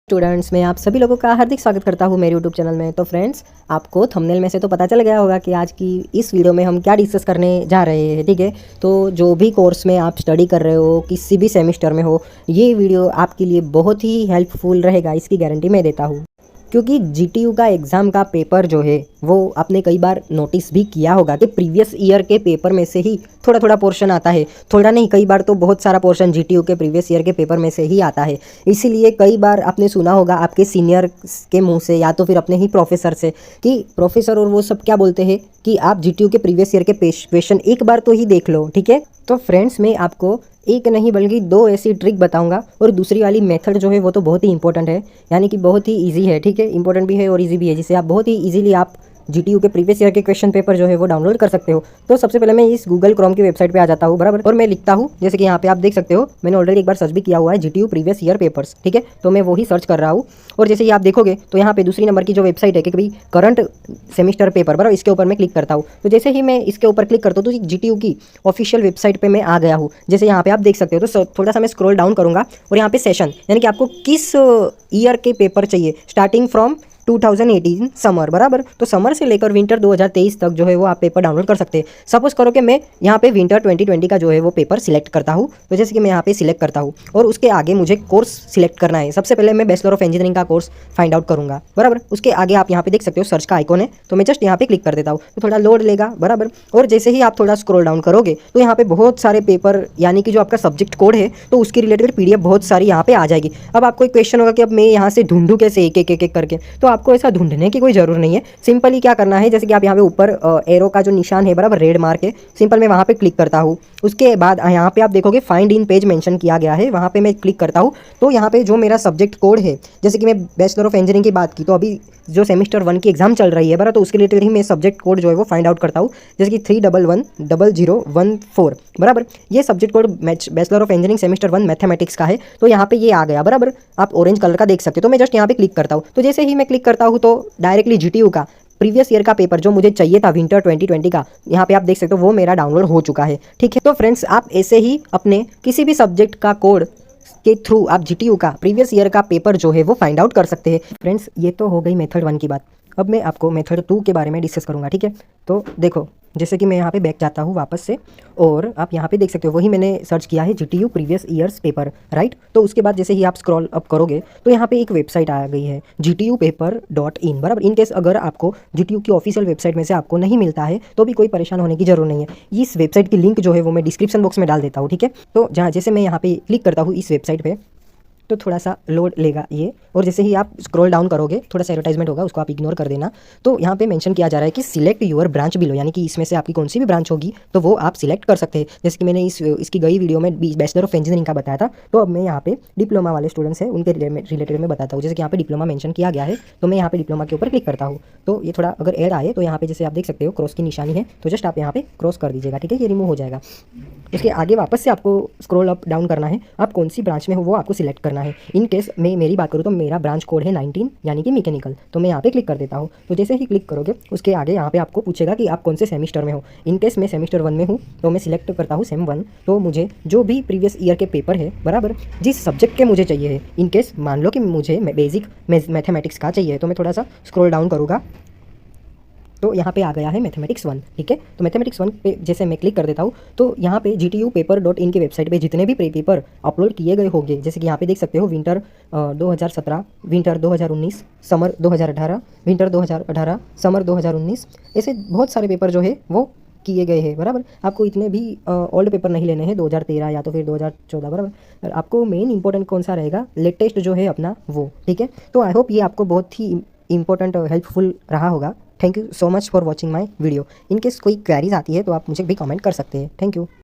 Students, मैं आप सभी लोगों का हार्दिक स्वागत करता हूं मेरे यूट्यूब चैनल में। तो फ्रेंड्स, आपको थंबनेल में से तो पता चल गया होगा कि आज की इस वीडियो में हम क्या डिस्कस करने जा रहे हैं। ठीक है, तो जो भी कोर्स में आप स्टडी कर रहे हो, किसी भी सेमेस्टर में हो, ये वीडियो आपके लिए बहुत ही हेल्पफुल रहेगा, इसकी गारंटी मैं देता हूँ। क्योंकि जीटीयू का एग्ज़ाम का पेपर जो है वो आपने कई बार नोटिस भी किया होगा कि प्रीवियस ईयर के पेपर में से ही थोड़ा थोड़ा पोर्शन आता है। थोड़ा नहीं, कई बार तो बहुत सारा पोर्शन जीटीयू के प्रीवियस ईयर के पेपर में से ही आता है। इसीलिए कई बार आपने सुना होगा आपके सीनियर के मुंह से या तो फिर अपने ही प्रोफेसर से कि प्रोफेसर और वो सब क्या बोलते हैं कि आप जीटीयू के प्रीवियस ईयर के क्वेश्चन एक बार तो ही देख लो। ठीक है, तो फ्रेंड्स, मैं आपको एक नहीं बल्कि दो ऐसी ट्रिक बताऊंगा, और दूसरी वाली मेथड जो है वो तो बहुत ही इंपॉर्टेंट है, यानी कि बहुत ही इजी है। ठीक है, इंपॉर्टेंट भी है और इजी भी है, जिससे आप बहुत ही इजीली आप जीटीयू के प्रीवियस ईयर के क्वेश्चन पेपर जो है वो डाउनलोड कर सकते हो। तो सबसे पहले मैं इस गूगल क्रोम की वेबसाइट पे आ जाता हूँ, बराबर, और मैं लिखता हूँ, जैसे कि यहाँ पे आप देख सकते हो, मैंने ऑलरेडी एक बार सर्च भी किया हुआ है जीटीयू प्रीवियस ईयर पेपर्स। ठीक है, तो मैं वही सर्च कर रहा हूँ, और जैसे ही आप देखोगे तो यहाँ पे दूसरी नंबर की जो वेबसाइट है कि भाई करंट सेमिस्टर पेपर, बराबर, इसके ऊपर मैं क्लिक करता हूँ। तो जैसे ही मैं इसके ऊपर क्लिक करता हूँ तो जीटीयू की ऑफिशियल वेबसाइट पे मैं आ गया हूँ। जैसे यहाँ पे आप देख सकते हो, तो थोड़ा सा मैं स्क्रॉल डाउन करूँगा और यहाँ पे सेशन, यानी कि आपको किस ईयर के पेपर चाहिए, स्टार्टिंग फ्रॉम 2018 समर, बराबर। तो समर से लेकर विंटर 2023 तक जो है वो आप पेपर डाउनलोड कर सकते हैं। सपोज करो कि मैं यहाँ पे विंटर 2020 का जो है वो पेपर सिलेक्ट करता हूँ। तो जैसे कि मैं यहाँ पे सिलेक्ट करता हूँ और उसके आगे मुझे कोर्स सिलेक्ट करना है। सबसे पहले मैं बैचलर ऑफ इंजीनियरिंग का कोर्स फाइंड आउट करूँगा, बराबर। उसके आगे आप यहाँ पे देख सकते हो सर्च का आइकॉन है, तो मैं जस्ट यहाँ पे क्लिक कर देता हूँ, तो थोड़ा लोड लेगा, बराबर। और जैसे ही आप थोड़ा स्क्रॉल डाउन करोगे तो यहाँ पे बहुत सारे पेपर, यानी कि जो आपका सब्जेक्ट कोड है, तो उसकी रिलेटेड पीडीएफ बहुत सारी यहाँ पे आ जाएगी। अब आपको एक क्वेश्चन होगा कि अब मैं यहाँ से ढूंढूं कैसे एक एक करके, तो आपको ऐसा ढूंढने की कोई जरूरत नहीं है। सिंपली क्या करना है, जैसे कि आप यहाँ पे ऊपर एरो का जो निशान है, बराबर, रेड मार्क है, सिंपल मैं वहाँ पे क्लिक करता हूँ। उसके बाद यहाँ पे आप देखोगे फाइंड इन पेज मेंशन किया गया है, वहाँ पे मैं क्लिक करता हूँ। तो यहाँ पे जो मेरा सब्जेक्ट कोड है, जैसे कि मैं बैचलर ऑफ इंजीनियरिंग की बात की, तो अभी जो सेमेस्टर 1 की एग्जाम चल रही है, बराबर, तो उसके रिलेटेड ही मैं सब्जेक्ट कोड जो है वो फाइंड आउट करता हूँ। जैसे कि 3110014, बराबर, ये subject code bachelor of engineering semester 1 mathematics का है। तो यहाँ पे ये आ गया, बराबर, आप ऑरेंज कलर का देख सकते हो। तो मैं जस्ट यहाँ पे क्लिक करता हूँ। तो जैसे ही मैं क्लिक करता हूँ तो डायरेक्टली जीटीयू का प्रीवियस ईयर का पेपर जो मुझे चाहिए था विंटर 2020 का, यहाँ पे आप देख सकते हो वो मेरा डाउनलोड हो चुका है। ठीक है, तो फ्रेंड्स, आप ऐसे ही अपने किसी भी सब्जेक्ट का कोड के थ्रू आप जीटीयू का प्रीवियस ईयर का पेपर जो है वो फाइंड आउट कर सकते हैं। फ्रेंड्स, ये तो हो गई मेथड 1 की बात। अब मैं आपको मेथड 2 के बारे में डिस्कस करूँगा। ठीक है, तो देखो, जैसे कि मैं यहाँ पे बैक जाता हूँ वापस से, और आप यहाँ पे देख सकते हो वही मैंने सर्च किया है GTU previous years paper, right. तो उसके बाद जैसे ही आप स्क्रॉल अप करोगे तो यहाँ पे एक वेबसाइट आ गई है gtupaper.in, बराबर। इन केस अगर आपको जीटीयू की ऑफिशियल वेबसाइट में से आपको नहीं मिलता है तो भी कोई परेशान होने की जरूरत नहीं है। इस वेबसाइट की लिंक जो है वो मैं डिस्क्रिप्शन बॉक्स में डाल देता हूँ। ठीक है, तो जहाँ जैसे मैं यहाँ पे क्लिक करता हूँ इस वेबसाइट पर, तो थोड़ा सा लोड लेगा ये, और जैसे ही आप स्क्रॉल डाउन करोगे थोड़ा सा एडवर्टाइजमेंट होगा, उसको आप इग्नोर कर देना। तो यहाँ पे मेंशन किया जा रहा है कि सिलेक्ट योर ब्रांच बिलो, यानी कि इसमें से आपकी कौन सी भी ब्रांच होगी तो वो आप सिलेक्ट कर सकते हैं। जैसे कि मैंने इसकी गई वीडियो में बैचलर ऑफ इंजीनियरिंग का बताया था, तो अब मैं यहाँ पे डिप्लोमा वाले स्टूडेंट्स हैं उनके रिलेटेड में बताता हूँ। जैसे कि यहाँ पे डिप्लोमा मेंशन किया गया है, तो मैं यहाँ पे डिप्लोमा के ऊपर क्लिक करता हूँ। तो ये थोड़ा अगर ऐड आए तो यहाँ पे जैसे आप देख सकते हो क्रॉस की निशानी है, तो जस्ट आप यहाँ पे क्रॉस कर दीजिएगा। ठीक है, ये रिमूव हो जाएगा। इसके आगे वापस से आपको स्क्रॉल अप डाउन करना है, आप कौन सी ब्रांच में हो वो आपको सिलेक्ट करना है। इन केस मैं मेरी बात करूँ तो मेरा ब्रांच कोड है 19, यानी कि मैकेनिकल, तो मैं यहाँ पे क्लिक कर देता हूँ। तो जैसे ही क्लिक करोगे उसके आगे यहाँ पे आपको पूछेगा कि आप कौन से सेमेस्टर में हो। इन केस मैं सेमेस्टर 1 में हूँ तो मैं सिलेक्ट करता हूँ सेम 1। तो मुझे जो भी प्रीवियस ईयर के पेपर है, बराबर, जिस सब्जेक्ट के मुझे चाहिए है, इन केस मान लो कि मुझे बेसिक मैथमेटिक्स का चाहिए, तो मैं थोड़ा सा स्क्रॉल डाउन करूँगा तो यहाँ पे आ गया है मैथमेटिक्स 1। ठीक है, तो मैथमेटिक्स 1 पे जैसे मैं क्लिक कर देता हूँ तो यहाँ पे gtupaper.in की वेबसाइट पे जितने भी पेपर अपलोड किए गए होंगे, जैसे कि यहाँ पे देख सकते हो winter 2017, winter 2019, summer 2018, winter 2018, summer 2019, ऐसे बहुत सारे पेपर जो है वो किए गए हैं, बराबर। आपको इतने भी ओल्ड पेपर नहीं लेने हैं, 2013 या तो फिर 2014, बराबर। आपको मेन इंपॉर्टेंट कौन सा रहेगा, लेटेस्ट जो है अपना वो। ठीक है, तो आई होप ये आपको बहुत ही इंपॉर्टेंट और हेल्पफुल रहा होगा। Thank you so much for watching my video. In case कोई क्वेरीज आती है तो आप मुझे भी कमेंट कर सकते हैं। Thank you.